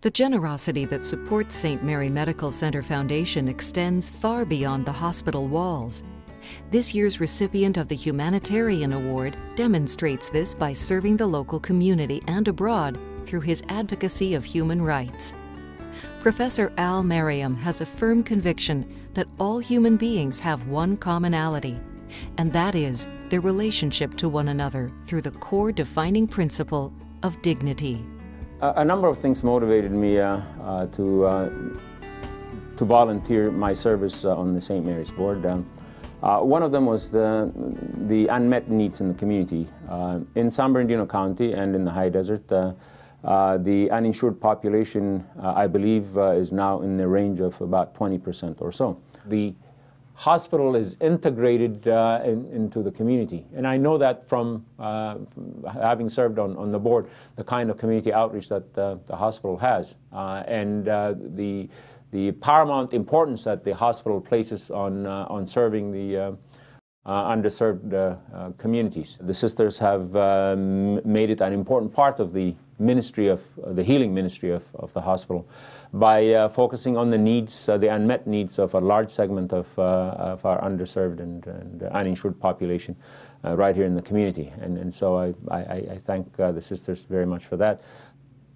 The generosity that supports St. Mary Medical Center Foundation extends far beyond the hospital walls. This year's recipient of the Humanitarian Award demonstrates this by serving the local community and abroad through his advocacy of human rights. Professor Al Mariam has a firm conviction that all human beings have one commonality, and that is their relationship to one another through the core defining principle of dignity. A number of things motivated me to volunteer my service on the St. Mary's Board. One of them was the unmet needs in the community. In San Bernardino County and in the high desert, the uninsured population, I believe, is now in the range of about 20% or so. The hospital is integrated into the community, and I know that from having served on the board, the kind of community outreach that the hospital has, and the paramount importance that the hospital places on serving the underserved communities. The sisters have made it an important part of the ministry of the healing ministry of the hospital by focusing on the needs, the unmet needs of a large segment of our underserved and uninsured population right here in the community. And so I thank the sisters very much for that.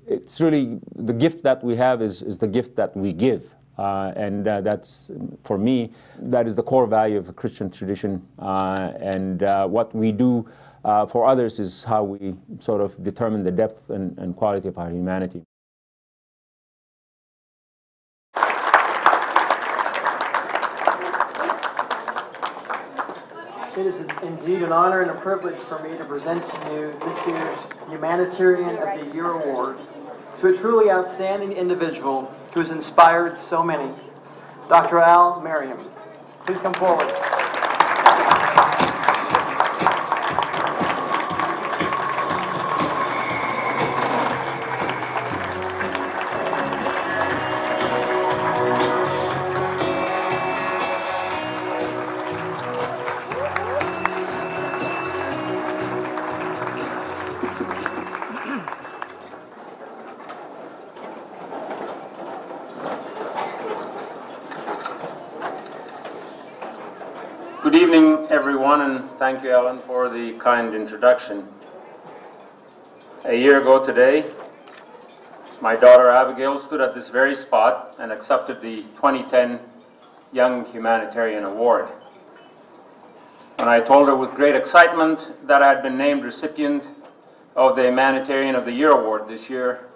It's really the gift that we have is the gift that we give. And that's, for me, that is the core value of the Christian tradition. And what we do for others is how we sort of determine the depth and quality of our humanity. It is indeed an honor and a privilege for me to present to you this year's Humanitarian of the Year Award to a truly outstanding individual who has inspired so many, Dr. Al Mariam. Please come forward. Good evening, everyone, and thank you, Ellen, for the kind introduction. A year ago today, my daughter Abigail stood at this very spot and accepted the 2010 Young Humanitarian Award. When I told her with great excitement that I had been named recipient of the Humanitarian of the Year Award this year,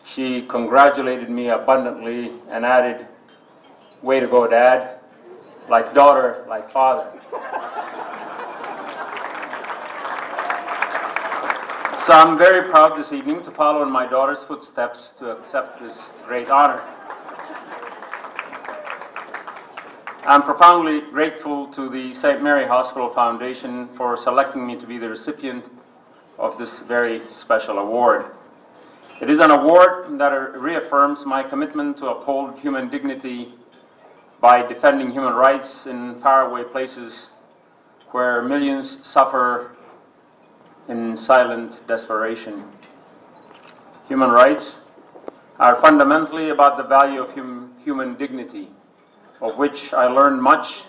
she congratulated me abundantly and added, "Way to go, Dad. Like daughter, like father." So I'm very proud this evening to follow in my daughter's footsteps to accept this great honor. I'm profoundly grateful to the St. Mary Hospital Foundation for selecting me to be the recipient of this very special award. It is an award that reaffirms my commitment to uphold human dignity by defending human rights in faraway places where millions suffer in silent desperation. Human rights are fundamentally about the value of human dignity, of which I learned much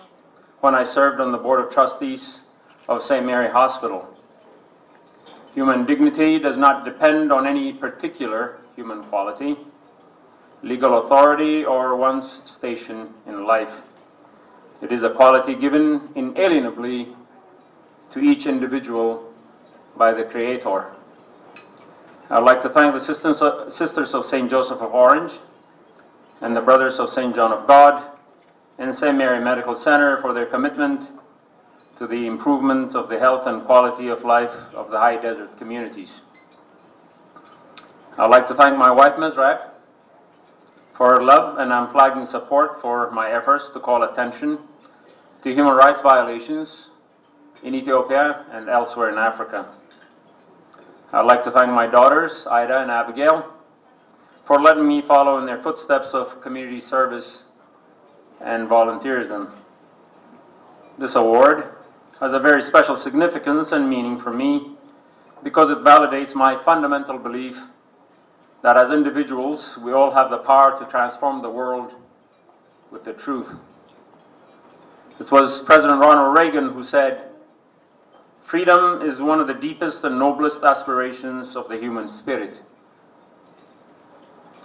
when I served on the Board of Trustees of St. Mary Hospital. Human dignity does not depend on any particular human quality, legal authority, or one's station in life. It is a quality given inalienably to each individual by the Creator. I'd like to thank the Sisters of St. Joseph of Orange and the Brothers of St. John of God and St. Mary Medical Center for their commitment to the improvement of the health and quality of life of the high desert communities. I'd like to thank my wife, Ms. Rack, for her love and unflagging support for my efforts to call attention to human rights violations in Ethiopia and elsewhere in Africa. I'd like to thank my daughters, Ida and Abigail, for letting me follow in their footsteps of community service and volunteerism. This award has a very special significance and meaning for me because it validates my fundamental belief that as individuals, we all have the power to transform the world with the truth. It was President Ronald Reagan who said, "Freedom is one of the deepest and noblest aspirations of the human spirit."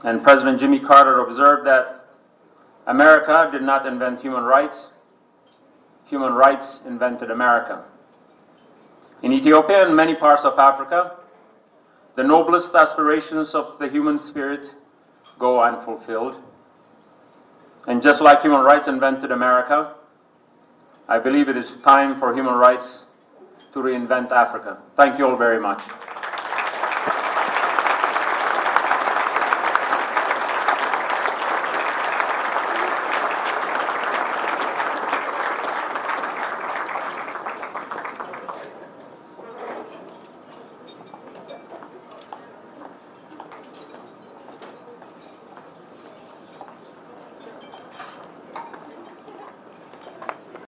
And President Jimmy Carter observed that America did not invent human rights invented America. In Ethiopia and many parts of Africa, the noblest aspirations of the human spirit go unfulfilled. And just like human rights invented America, I believe it is time for human rights to reinvent Africa. Thank you all very much.